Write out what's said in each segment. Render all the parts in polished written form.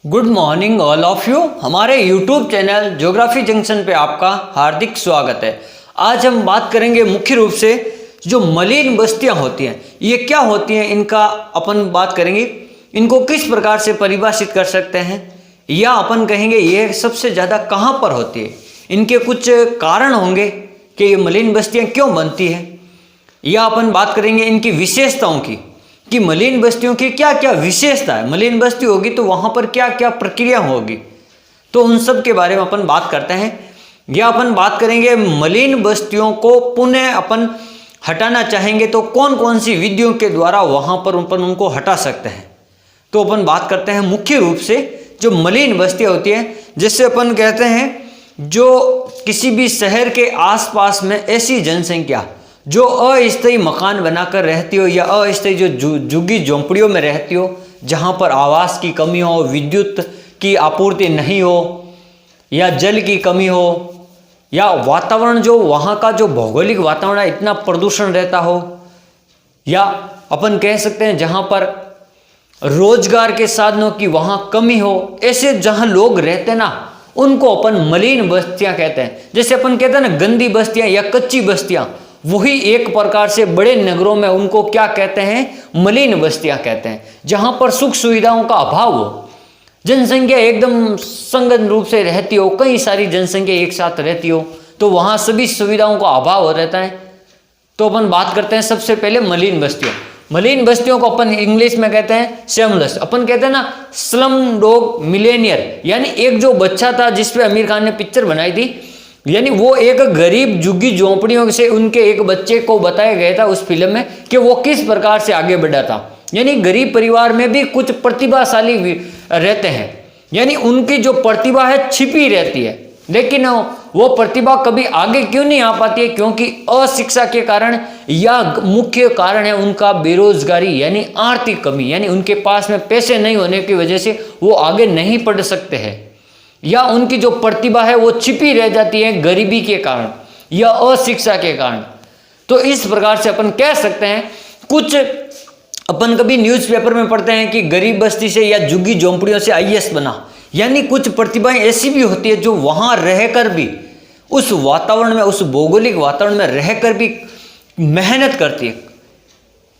Good morning all of you. हमारे YouTube channel geography junction पे आपका हार्दिक स्वागत है। आज हम बात करेंगे मुख्य रूप से जो मलिन बस्तियां होती हैं ये क्या होती हैं, इनका अपन बात करेंगे। इनको किस प्रकार से परिभाषित कर सकते हैं, या अपन कहेंगे ये सबसे ज़्यादा कहाँ पर होती है, इनके कुछ कारण होंगे कि ये मलिन बस्तियाँ क्यों बनती हैं, या अपन बात करेंगे इनकी विशेषताओं की कि मलिन बस्तियों की क्या क्या विशेषता है। मलिन बस्ती होगी तो वहाँ पर क्या क्या प्रक्रिया होगी, तो उन सब के बारे में अपन बात करते हैं। या अपन बात करेंगे मलिन बस्तियों को पुनः अपन हटाना चाहेंगे तो कौन कौन सी विधियों के द्वारा वहाँ पर अपन उनको हटा सकते हैं। तो अपन बात करते हैं मुख्य रूप से जो मलिन बस्तियाँ होती हैं, जिससे अपन कहते हैं जो किसी भी शहर के आसपास में ऐसी जनसंख्या जो अस्थायी मकान बनाकर रहती हो या अस्थायी जो झुग्गी झोंपड़ियों में रहती हो, जहाँ पर आवास की कमी हो, विद्युत की आपूर्ति नहीं हो, या जल की कमी हो, या वातावरण जो वहाँ का जो भौगोलिक वातावरण है इतना प्रदूषण रहता हो, या अपन कह सकते हैं जहाँ पर रोजगार के साधनों की वहाँ कमी हो, ऐसे जहाँ लोग रहते हैं ना उनको अपन मलिन बस्तियाँ कहते हैं। जैसे अपन कहते हैं ना गंदी बस्तियाँ या कच्ची बस्तियाँ, वही एक प्रकार से बड़े नगरों में उनको क्या कहते हैं, मलिन बस्तियां कहते हैं। जहां पर सुख सुविधाओं का अभाव हो, जनसंख्या एकदम संगत रूप से रहती हो, कई सारी जनसंख्या एक साथ रहती हो, तो वहां सभी सुविधाओं का अभाव हो रहता है। तो अपन बात करते हैं सबसे पहले मलिन बस्तियों। मलिन बस्तियों को अपन इंग्लिश में कहते हैं स्लमलेस। अपन कहते हैं ना स्लम डॉग मिलेनियर, यानी एक जो बच्चा था जिसपे आमिर खान ने पिक्चर बनाई थी, यानी वो एक गरीब झुग्गी झोंपड़ियों से उनके एक बच्चे को बताया गया था उस फिल्म में कि वो किस प्रकार से आगे बढ़ा था। यानी गरीब परिवार में भी कुछ प्रतिभाशाली रहते हैं, यानी उनकी जो प्रतिभा है छिपी रहती है, लेकिन वो प्रतिभा कभी आगे क्यों नहीं आ पाती है, क्योंकि अशिक्षा के कारण, या मुख्य कारण है उनका बेरोजगारी यानी आर्थिक कमी, यानी उनके पास में पैसे नहीं होने की वजह से वो आगे नहीं पढ़ सकते हैं, या उनकी जो प्रतिभा है वो छिपी रह जाती है गरीबी के कारण या अशिक्षा के कारण। तो इस प्रकार से अपन कह सकते हैं, कुछ अपन कभी न्यूज़पेपर में पढ़ते हैं कि गरीब बस्ती से या झुग्गी झोंपड़ियों से आईएएस बना, यानी कुछ प्रतिभाएं ऐसी भी होती है जो वहां रहकर भी उस वातावरण में, उस भौगोलिक वातावरण में रहकर भी मेहनत करती है,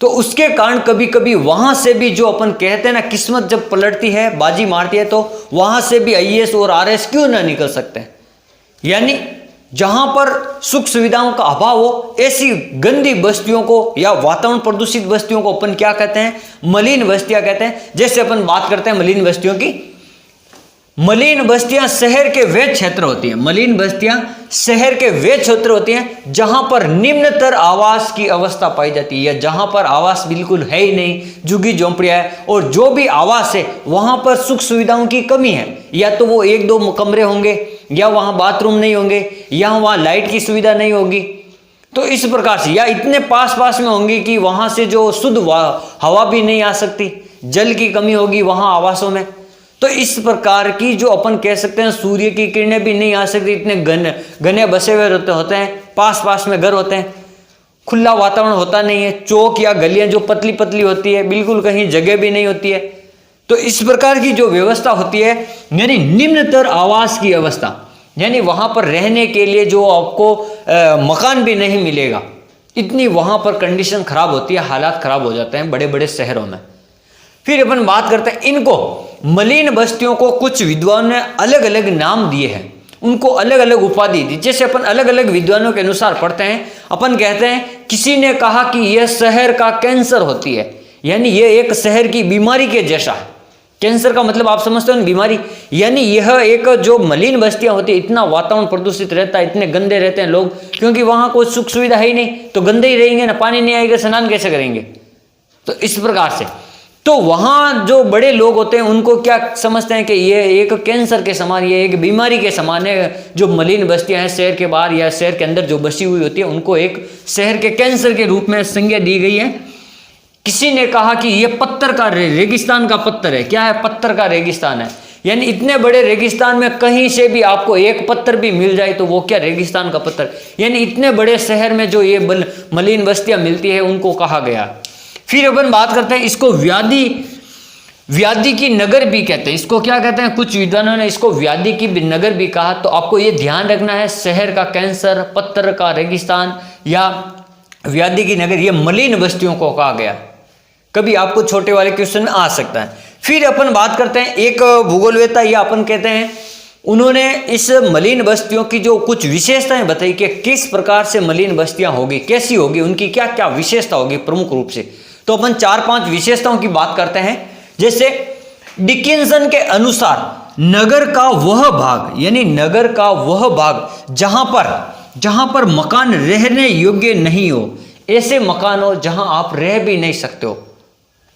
तो उसके कारण कभी कभी वहां से भी जो अपन कहते हैं ना किस्मत जब पलटती है, बाजी मारती है, तो वहां से भी आईएएस और आरएएस क्यों ना निकल सकते हैं। यानी जहां पर सुख सुविधाओं का अभाव हो, ऐसी गंदी बस्तियों को या वातावरण प्रदूषित बस्तियों को अपन क्या कहते हैं, मलिन बस्तियां कहते हैं। जैसे अपन बात करते हैं मलिन बस्तियों की, मलिन बस्तियां शहर के वे क्षेत्र होती हैं, मलिन बस्तियां शहर के वे क्षेत्र होती हैं जहां पर निम्नतर आवास की अवस्था पाई जाती है, या जहां पर आवास बिल्कुल है ही नहीं, झुग्गी झोंपड़ियां है, और जो भी आवास है वहां पर सुख सुविधाओं की कमी है, या तो वो एक दो कमरे होंगे, या वहां बाथरूम नहीं होंगे, या वहां लाइट की सुविधा नहीं होगी। तो इस प्रकार से, या इतने पास पास में होंगी कि वहां से जो शुद्ध हवा भी नहीं आ सकती, जल की कमी होगी वहां आवासों में। तो इस प्रकार की जो अपन कह सकते हैं सूर्य की किरणें भी नहीं आ सकती, इतने घने बसे हुए होते हैं, पास पास में घर होते हैं, खुला वातावरण होता नहीं है, चौक या गलियां जो पतली पतली होती है, बिल्कुल कहीं जगह भी नहीं होती है। तो इस प्रकार की जो व्यवस्था होती है, यानी निम्नतर आवास की अवस्था, यानी वहां पर रहने के लिए जो आपको मकान भी नहीं मिलेगा, इतनी वहां पर कंडीशन खराब होती है, हालात खराब हो जाते हैं बड़े बड़े शहरों में। फिर अपन बात करते हैं, इनको मलिन बस्तियों को कुछ विद्वानों ने अलग अलग नाम दिए हैं, उनको अलग अलग उपाधि दी। जैसे अपन अलग अलग विद्वानों के अनुसार पढ़ते हैं, अपन कहते हैं किसी ने कहा कि यह शहर का कैंसर होती है, यानी यह एक शहर की बीमारी के जैसा है। कैंसर का मतलब आप समझते हो बीमारी, यानी यह एक जो मलिन बस्तियां होती है, इतना वातावरण प्रदूषित रहता है, इतने गंदे रहते हैं लोग, क्योंकि वहां कोई सुख सुविधा है ही नहीं, तो गंदे ही रहेंगे ना, पानी नहीं आएगा, स्नान कैसे करेंगे। तो इस प्रकार से तो वहां जो बड़े लोग होते हैं उनको क्या समझते हैं कि ये एक कैंसर के समान, ये एक बीमारी के समान है। जो मलिन बस्तियां हैं शहर के बाहर या शहर के अंदर जो बसी हुई होती है, उनको एक शहर के कैंसर के रूप में संज्ञा दी गई है। किसी ने कहा कि ये पत्थर का रेगिस्तान का पत्थर है। क्या है? पत्थर का रेगिस्तान है, यानी इतने बड़े रेगिस्तान में कहीं से भी आपको एक पत्थर भी मिल जाए तो वो क्या, रेगिस्तान का पत्थर। यानी इतने बड़े शहर में जो ये मलिन बस्तियां मिलती है उनको कहा गया। फिर अपन बात करते हैं इसको व्याधि व्याधि की नगर भी कहते हैं इसको। क्या कहते हैं? कुछ विद्वानों ने इसको व्याधि की नगर भी कहा। तो आपको ये ध्यान रखना है, शहर का कैंसर, पत्थर का रेगिस्तान या व्याधि की नगर, ये मलिन बस्तियों को कहा गया। कभी आपको छोटे वाले क्वेश्चन में आ सकता है। फिर अपन बात करते हैं, एक भूगोलवेत्ता या अपन कहते हैं, उन्होंने इस मलिन बस्तियों की जो कुछ विशेषताएं बताई कि किस प्रकार से मलिन बस्तियां होगी, कैसी होगी, उनकी क्या क्या विशेषता होगी प्रमुख रूप से। तो अपन 4-5 विशेषताओं की बात करते हैं। जैसे डिकिंसन के अनुसार नगर का वह भाग, यानी नगर का वह भाग जहां पर मकान रहने योग्य नहीं हो, ऐसे मकान हो जहां आप रह भी नहीं सकते हो,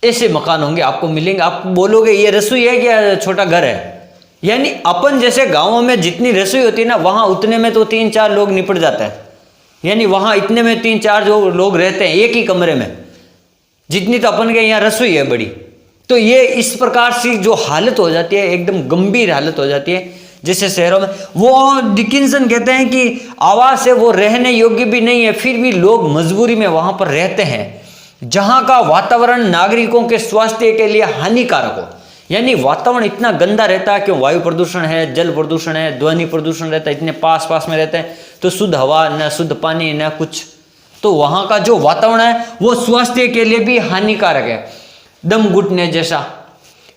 ऐसे मकान होंगे आपको मिलेंगे। आप बोलोगे ये रसोई है क्या छोटा घर है? यानी अपन जैसे गांवों में जितनी रसोई होती है ना, वहां उतने में तो 3-4 लोग निपट जाता है। यानी वहां इतने में 3-4 जो लोग रहते हैं एक ही कमरे में, जितनी तो अपन के यहाँ रसोई है बड़ी। तो ये इस प्रकार से जो हालत हो जाती है, एकदम गंभीर हालत हो जाती है जैसे शहरों में। वो डिकिंसन कहते हैं कि आवास है वो रहने योग्य भी नहीं है, फिर भी लोग मजबूरी में वहां पर रहते हैं, जहां का वातावरण नागरिकों के स्वास्थ्य के लिए हानिकारक हो। यानी वातावरण इतना गंदा रहता है कि वायु प्रदूषण है, जल प्रदूषण है, ध्वनि प्रदूषण रहता है, इतने पास पास में रहते हैं, तो शुद्ध हवा न शुद्ध पानी न कुछ। तो वहां का जो वातावरण है वो स्वास्थ्य के लिए भी हानिकारक है, दम घुटने जैसा।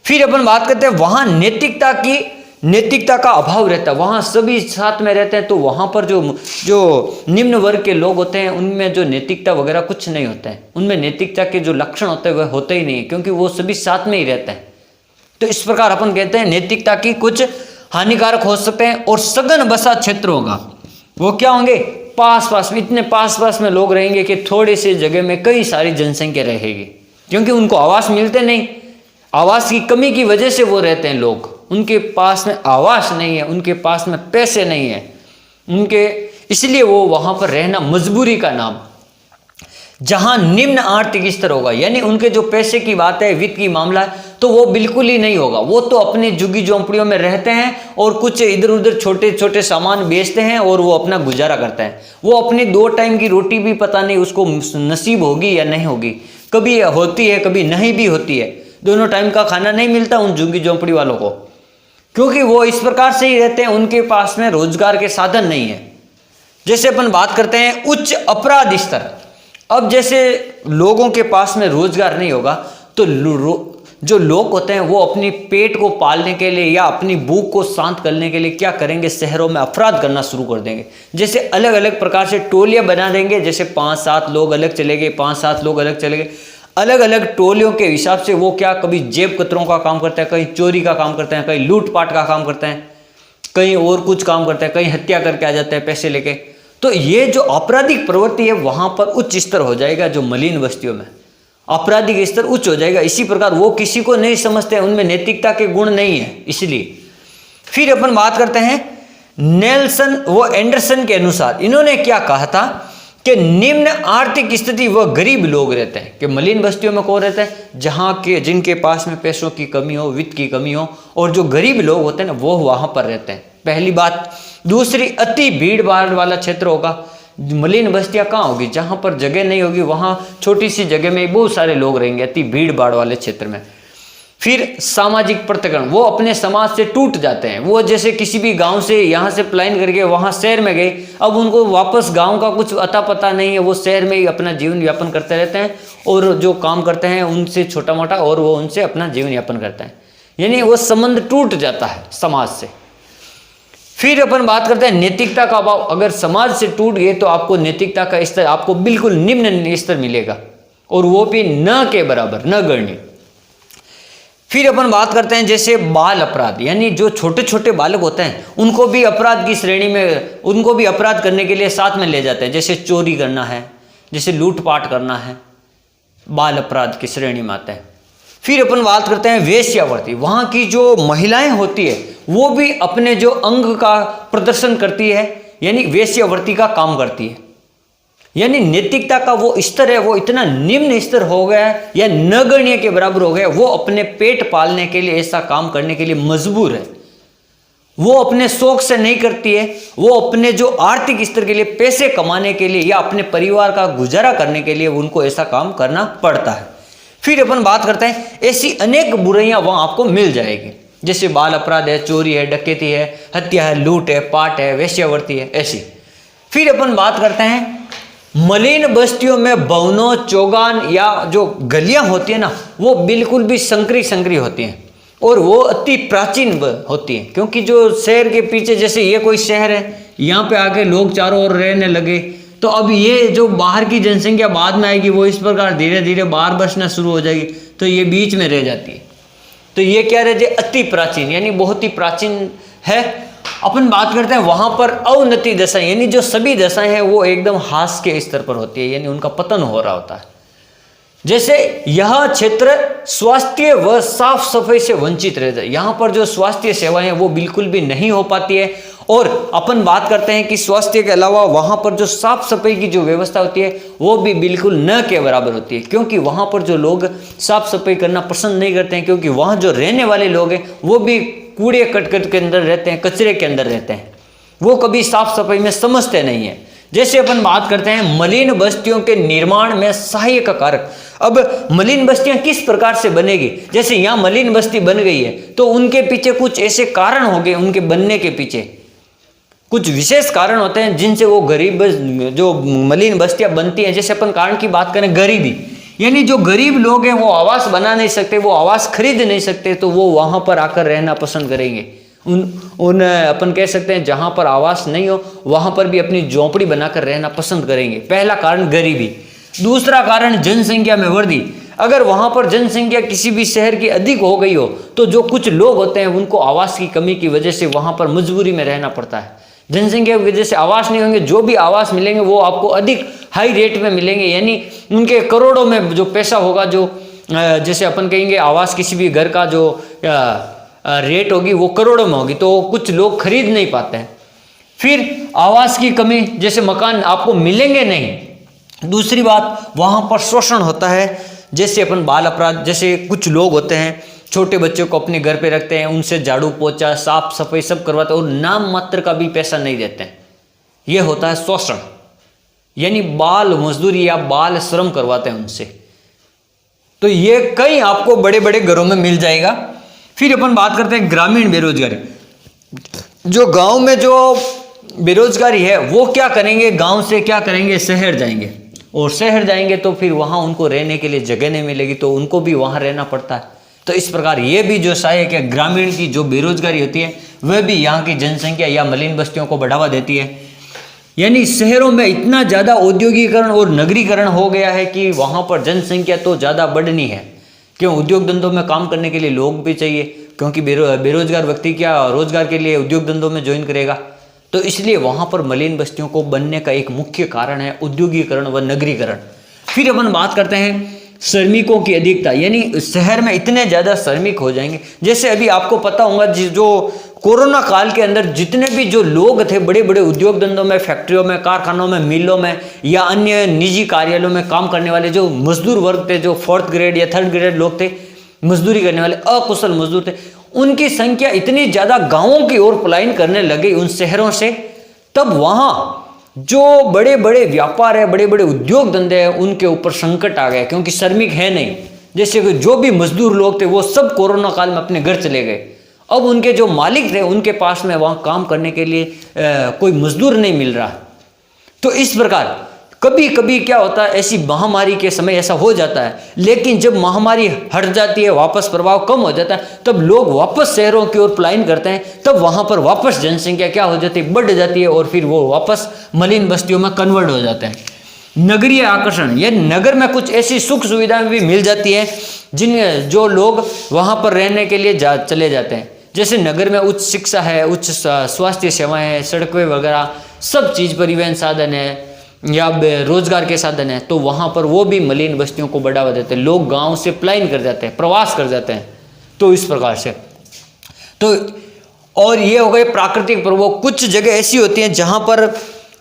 फिर अपन बात करते हैं, वहां नैतिकता का अभाव रहता है, वहां सभी साथ में रहते हैं, तो वहां पर जो निम्न वर्ग के लोग होते हैं उनमें जो नैतिकता वगैरह कुछ नहीं होता है, उनमें नैतिकता के जो लक्षण होते हैं वह होते ही नहीं है, क्योंकि वो सभी साथ में ही रहते हैं। तो इस प्रकार अपन कहते हैं नैतिकता की कुछ हानिकारक हो सकते हैं। और सघन बसा क्षेत्र होगा, वो क्या होंगे? पास पास में, इतने पास पास में लोग रहेंगे कि थोड़े से जगह में कई सारी जनसंख्या रहेगी, क्योंकि उनको आवास मिलते नहीं, आवास की कमी की वजह से वो रहते हैं लोग। उनके पास में आवास नहीं है, उनके पास में पैसे नहीं है इसलिए वो वहां पर रहना मजबूरी का नाम। जहां निम्न आर्थिक स्तर होगा, यानी उनके जो पैसे की बात है, वित्त की मामला है, तो वो बिल्कुल ही नहीं होगा। वो तो अपनी झुग्गी झोंपड़ियों में रहते हैं और कुछ इधर उधर छोटे छोटे सामान बेचते हैं और वो अपना गुजारा करते हैं। वो अपनी 2 टाइम की रोटी भी पता नहीं उसको नसीब होगी या नहीं होगी, कभी होती है कभी नहीं भी होती है, दोनों टाइम का खाना नहीं मिलता उन झुग्गी झोंपड़ी वालों को, क्योंकि वो इस प्रकार से ही रहते हैं, उनके पास में रोजगार के साधन नहीं है। जैसे अपन बात करते हैं उच्च अपराध स्तर। अब जैसे लोगों के पास में रोजगार नहीं होगा, तो जो लोग होते हैं वो अपनी पेट को पालने के लिए या अपनी भूख को शांत करने के लिए क्या करेंगे? शहरों में अपराध करना शुरू कर देंगे। जैसे अलग अलग प्रकार से टोलियां बना देंगे, जैसे 5-7 लोग अलग चले गए, 5-7 लोग अलग चले गए, अलग अलग टोलियों के हिसाब से वो क्या कभी जेब कतरों का काम करते हैं, कहीं चोरी का काम करते हैं, कहीं लूटपाट का काम करते हैं, कहीं और कुछ काम करते हैं, कहीं हत्या करके आ जाते हैं पैसे लेके। तो ये जो आपराधिक प्रवृत्ति है वहां पर उच्च स्तर हो जाएगा, जो मलिन बस्तियों में आपराधिक स्तर उच्च हो जाएगा। इसी प्रकार वो किसी को नहीं समझते, उनमें नैतिकता के गुण नहीं है, इसलिए। फिर अपन बात करते हैं एंडरसन के अनुसार इन्होंने क्या कहा था कि निम्न आर्थिक स्थिति व गरीब लोग रहते हैं, कि मलिन बस्तियों में कौन रहते हैं? जहां के जिनके पास में पैसों की कमी हो, वित्त की कमी हो, और जो गरीब लोग होते हैं ना वो वहां पर रहते हैं, पहली बात। दूसरी, अति भीड़ भाड़ वाला क्षेत्र होगा। मलिन बस्तियां कहाँ होगी? जहां पर जगह नहीं होगी, वहां छोटी सी जगह में बहुत सारे लोग रहेंगे, अति भीड़ भाड़ वाले क्षेत्र में। फिर सामाजिक पृथक्करण, वो अपने समाज से टूट जाते हैं। वो जैसे किसी भी गांव से यहाँ से पलायन करके वहां शहर में गए, अब उनको वापस गांव का कुछ अता पता नहीं है, वो शहर में ही अपना जीवन यापन करते रहते हैं, और जो काम करते हैं उनसे छोटा मोटा, और वो उनसे अपना जीवन यापन करते हैं, यानी वो संबंध टूट जाता है समाज से। फिर अपन बात करते हैं नैतिकता का अभाव। अगर समाज से टूट गए तो आपको नैतिकता का स्तर आपको बिल्कुल निम्न स्तर मिलेगा, और वो भी न के बराबर, न गणनीय। फिर अपन बात करते हैं जैसे बाल अपराध, यानी जो छोटे छोटे बालक होते हैं उनको भी अपराध की श्रेणी में, उनको भी अपराध करने के लिए साथ में ले जाते हैं। जैसे चोरी करना है, जैसे लूटपाट करना है, बाल अपराध की श्रेणी में आता है। फिर अपन बात करते हैं वेश्यावृत्ति। वहां की जो महिलाएं होती है वो भी अपने जो अंग का प्रदर्शन करती है, यानी वेश्यावृत्ति का काम करती है। यानी नैतिकता का वो स्तर है वो इतना निम्न स्तर हो गया है, या नगण्य के बराबर हो गया। वो अपने पेट पालने के लिए ऐसा काम करने के लिए मजबूर है। वो अपने शौक से नहीं करती है, वो अपने जो आर्थिक स्तर के लिए, पैसे कमाने के लिए, या अपने परिवार का गुजारा करने के लिए उनको ऐसा काम करना पड़ता है। फिर अपन बात करते हैं ऐसी अनेक बुराइयां वहां आपको मिल जाएगी, जैसे बाल अपराध है, चोरी है, डकैती है, हत्या है, लूट है, पाट है, वेश्यावृत्ति है, ऐसी। फिर अपन बात करते हैं मलिन बस्तियों में भवनों, चौगान या जो गलियां होती है ना, वो बिल्कुल भी संकरी होती हैं और वो अति प्राचीन होती हैं, क्योंकि जो शहर के पीछे, जैसे ये कोई शहर है, यहाँ पे आके लोग चारों ओर रहने लगे, तो अब ये जो बाहर की जनसंख्या बाद में आएगी वो इस प्रकार धीरे धीरे बाहर बसना शुरू हो जाएगी, तो ये बीच में रह जाती है। तो ये क्या रह जाए, अति प्राचीन, यानी बहुत ही प्राचीन है। अपन बात करते हैं वहां पर अवनति दशाएं, यानी जो सभी दशाएं हैं वो एकदम हास के स्तर पर होती है, यानी उनका पतन हो रहा होता है। जैसे यह क्षेत्र स्वास्थ्य व साफ सफाई से वंचित रहता है, यहाँ पर जो स्वास्थ्य सेवाएं वो बिल्कुल भी नहीं हो पाती है। और अपन बात करते हैं कि स्वास्थ्य के अलावा वहाँ पर जो साफ सफाई की जो व्यवस्था होती है वो भी बिल्कुल न के बराबर होती है, क्योंकि वहाँ पर जो लोग साफ सफाई करना पसंद नहीं करते हैं, क्योंकि वहाँ जो रहने वाले लोग हैं वो भी कूड़े करकट के अंदर रहते हैं, कचरे के अंदर रहते हैं, वो कभी साफ सफाई में समझते नहीं है। जैसे अपन बात करते हैं मलिन बस्तियों के निर्माण में सहायक कारक। अब मलिन बस्तियां किस प्रकार से बनेगी, जैसे यहाँ मलिन बस्ती बन गई है तो उनके पीछे कुछ ऐसे कारण हो गए, उनके बनने के पीछे कुछ विशेष कारण होते हैं जिनसे वो गरीब जो मलिन बस्तियां बनती हैं। जैसे अपन कारण की बात करें, गरीबी, यानी जो गरीब लोग हैं वो आवास बना नहीं सकते, वो आवास खरीद नहीं सकते, तो वो वहां पर आकर रहना पसंद करेंगे। उन अपन कह सकते हैं जहां पर आवास नहीं हो वहां पर भी अपनी झोंपड़ी बनाकर रहना पसंद करेंगे। पहला कारण गरीबी। दूसरा कारण जनसंख्या में वृद्धि। अगर वहां पर जनसंख्या किसी भी शहर की अधिक हो गई हो तो जो कुछ लोग होते हैं उनको आवास की कमी की वजह से वहां पर मजबूरी में रहना पड़ता है। जनसंख्या की वजह से आवास नहीं होंगे, जो भी आवास मिलेंगे वो आपको अधिक हाई रेट में मिलेंगे, यानी उनके करोड़ों में जो पैसा होगा, जो जैसे अपन कहेंगे आवास किसी भी घर का जो रेट होगी वो करोड़ों में होगी, तो कुछ लोग खरीद नहीं पाते हैं। फिर आवास की कमी, जैसे मकान आपको मिलेंगे नहीं। दूसरी बात, वहाँ पर शोषण होता है, जैसे अपन बाल अपराध, जैसे कुछ लोग होते हैं छोटे बच्चों को अपने घर पे रखते हैं, उनसे झाड़ू पोछा साफ सफाई सब करवाते हैं और नाम मात्र का भी पैसा नहीं देते हैं। यह होता है शोषण, यानी बाल मजदूरी या बाल श्रम करवाते हैं उनसे। तो ये कई आपको बड़े बड़े घरों में मिल जाएगा। फिर अपन बात करते हैं ग्रामीण बेरोजगारी। जो गांव में जो बेरोजगारी है वो क्या करेंगे, गांव से क्या करेंगे, शहर जाएंगे, और शहर जाएंगे तो फिर वहां उनको रहने के लिए जगह नहीं मिलेगी, तो उनको भी वहां रहना पड़ता है। तो इस प्रकार ये भी जो सहायक है, ग्रामीण की जो बेरोजगारी होती है वह भी यहाँ की जनसंख्या या मलिन बस्तियों को बढ़ावा देती है। यानी शहरों में इतना ज़्यादा औद्योगिकरण और नगरीकरण हो गया है कि वहाँ पर जनसंख्या तो ज़्यादा बढ़नी है। क्यों, उद्योग धंधों में काम करने के लिए लोग भी चाहिए, क्योंकि बेरोजगार व्यक्ति क्या रोजगार के लिए उद्योग धंधों में ज्वाइन करेगा। तो इसलिए वहाँ पर मलिन बस्तियों को बनने का एक मुख्य कारण है उद्योगीकरण व नगरीकरण। फिर अपन बात करते हैं श्रमिकों की अधिकता, यानी शहर में इतने ज़्यादा श्रमिक हो जाएंगे। जैसे अभी आपको पता होगा जो कोरोना काल के अंदर जितने भी जो लोग थे बड़े बड़े उद्योग धंधों में, फैक्ट्रियों में, कारखानों में, मिलों में या अन्य निजी कार्यालयों में काम करने वाले जो मजदूर वर्ग थे, जो 4th ग्रेड या 3rd ग्रेड लोग थे, मजदूरी करने वाले अकुशल मजदूर थे, उनकी संख्या इतनी ज़्यादा गाँवों की ओर पलायन करने लगी उन शहरों से। तब वहाँ जो बड़े बड़े व्यापार है, बड़े बड़े उद्योग धंधे हैं, उनके ऊपर संकट आ गया, क्योंकि श्रमिक है नहीं। जैसे कि जो भी मजदूर लोग थे वो सब कोरोना काल में अपने घर चले गए। अब उनके जो मालिक थे उनके पास में वहाँ काम करने के लिए कोई मजदूर नहीं मिल रहा। तो इस प्रकार कभी कभी क्या होता है, ऐसी महामारी के समय ऐसा हो जाता है, लेकिन जब महामारी हट जाती है, वापस प्रभाव कम हो जाता है, तब लोग वापस शहरों की ओर पलायन करते हैं। तब वहाँ पर वापस जनसंख्या क्या हो जाती है, बढ़ जाती है, और फिर वो वापस मलिन बस्तियों में कन्वर्ट हो जाते हैं। नगरीय आकर्षण, ये नगर में कुछ ऐसी सुख सुविधाएं भी मिल जाती है जिन जो लोग वहाँ पर रहने के लिए चले जाते हैं। जैसे नगर में उच्च शिक्षा है, उच्च स्वास्थ्य सेवाएं हैं, सड़कें वगैरह सब चीज़, परिवहन साधन है या रोजगार के साधन है, तो वहाँ पर वो भी मलिन बस्तियों को बढ़ावा देते हैं। लोग गांव से पलायन कर जाते हैं, प्रवास कर जाते हैं। तो इस प्रकार से तो और ये हो गए प्राकृतिक प्रकोप। कुछ जगह ऐसी होती हैं जहाँ पर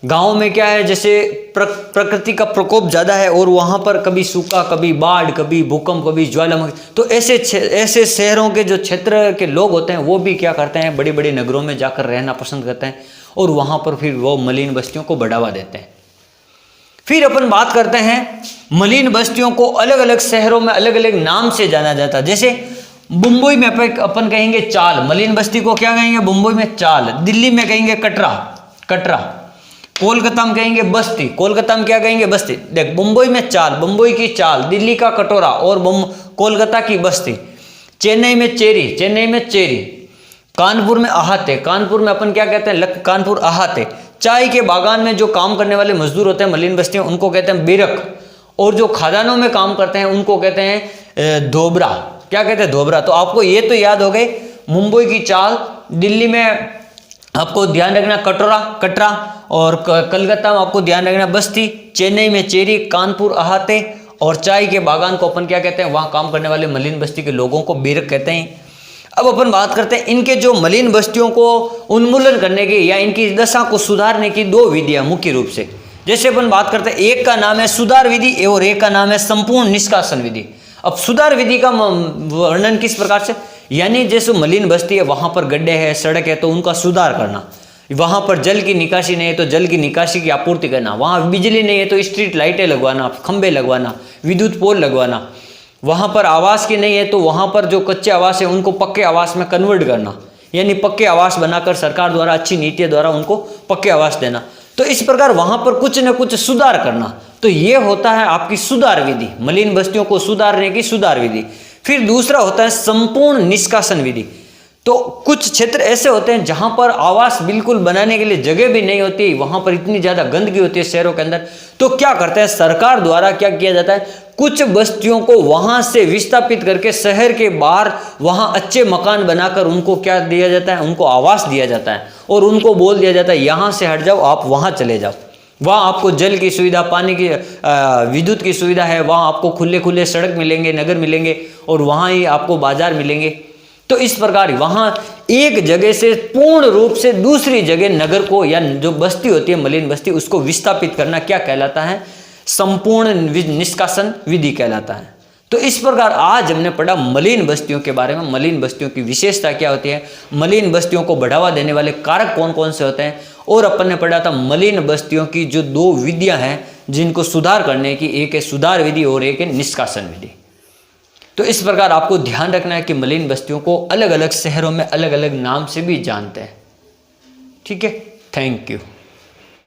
गांव में क्या है, जैसे प्रकृति का प्रकोप ज़्यादा है और वहाँ पर कभी सूखा, कभी बाढ़, कभी भूकंप, कभी ज्वालामुखी। तो ऐसे शहरों के जो क्षेत्र के लोग होते हैं वो भी क्या करते हैं, बड़े बड़े नगरों में जाकर रहना पसंद करते हैं और वहाँ पर फिर वो मलिन बस्तियों को बढ़ावा देते हैं। फिर अपन बात करते हैं मलिन बस्तियों को अलग अलग शहरों में अलग अलग नाम से जाना जाता है। जैसे मुंबई में अपन कहेंगे चाल, मलिन बस्ती को क्या कहेंगे? मुंबई में चाल। दिल्ली में कहेंगे कटरा, कटरा। कोलकाता में कहेंगे बस्ती, कोलकाता में क्या कहेंगे? बस्ती। देख, मुंबई में चाल, मुंबई की चाल, दिल्ली का कटोरा और कोलकाता की बस्ती। चेन्नई में चेरी, चेन्नई में चेरी। कानपुर में अहाते, कानपुर में अपन क्या कहते हैं? कानपुर अहाते। चाय के बागान में जो काम करने वाले मजदूर होते हैं मलिन बस्तियों, उनको कहते हैं बेरक। और जो खदानों में काम करते हैं उनको कहते हैं धोबरा। क्या कहते हैं? धोबरा। तो आपको ये तो याद हो गए, मुंबई की चाल, दिल्ली में आपको ध्यान रखना कटोरा, कटरा, और कलकत्ता में आपको ध्यान रखना बस्ती, चेन्नई में चेरी, कानपुर अहाते, और चाय के बागान को अपन क्या कहते हैं? वहाँ काम करने वाले मलिन बस्ती के लोगों को बेरक कहते हैं। अब अपन बात करते हैं इनके जो मलिन बस्तियों को उन्मूलन करने की या इनकी दशा को सुधारने की दो विधियां मुख्य रूप से। जैसे अपन बात करते हैं, एक का नाम है सुधार विधि और एक का नाम है संपूर्ण निष्कासन विधि। अब सुधार विधि का वर्णन किस प्रकार से? यानी जैसे मलिन बस्ती है, वहां पर गड्ढे हैं, सड़क है, तो उनका सुधार करना। वहां पर जल की निकासी नहीं है तो जल की निकासी की आपूर्ति करना। वहां बिजली नहीं है तो स्ट्रीट लाइटें लगवाना, खंबे लगवाना, विद्युत पोल लगवाना। वहां पर आवास की नहीं है तो वहां पर जो कच्चे आवास है उनको पक्के आवास में कन्वर्ट करना, यानी पक्के आवास बनाकर सरकार द्वारा अच्छी नीतियों द्वारा उनको पक्के आवास देना। तो इस प्रकार वहां पर कुछ न कुछ सुधार करना। तो ये होता है आपकी सुधार विधि, मलिन बस्तियों को सुधारने की सुधार विधि। फिर दूसरा होता है संपूर्ण निष्कासन विधि। तो कुछ क्षेत्र ऐसे होते हैं जहां पर आवास बिल्कुल बनाने के लिए जगह भी नहीं होती, वहां पर इतनी ज्यादा गंदगी होती है शहरों के अंदर। तो क्या करते हैं, सरकार द्वारा क्या किया जाता है, कुछ बस्तियों को वहां से विस्थापित करके शहर के बाहर वहां अच्छे मकान बनाकर उनको क्या दिया जाता है, उनको आवास दिया जाता है और उनको बोल दिया जाता है यहां से हट जाओ, आप वहां चले जाओ। वहाँ आपको जल की सुविधा, पानी की, विद्युत की सुविधा है, वहाँ आपको खुले खुले सड़क मिलेंगे, नगर मिलेंगे और वहाँ ही आपको बाजार मिलेंगे। तो इस प्रकार वहाँ एक जगह से पूर्ण रूप से दूसरी जगह नगर को या जो बस्ती होती है मलिन बस्ती उसको विस्थापित करना क्या कहलाता है? संपूर्ण निष्कासन विधि कहलाता है। तो इस प्रकार आज हमने पढ़ा मलिन बस्तियों के बारे में, मलिन बस्तियों की विशेषता क्या होती है, मलिन बस्तियों को बढ़ावा देने वाले कारक कौन कौन से होते हैं, और अपन ने पढ़ा था मलिन बस्तियों की जो दो विधियां हैं जिनको सुधार करने की, एक है सुधार विधि और एक है निष्कासन विधि। तो इस प्रकार आपको ध्यान रखना है कि मलिन बस्तियों को अलग अलग शहरों में अलग अलग नाम से भी जानते हैं। ठीक है, थैंक यू।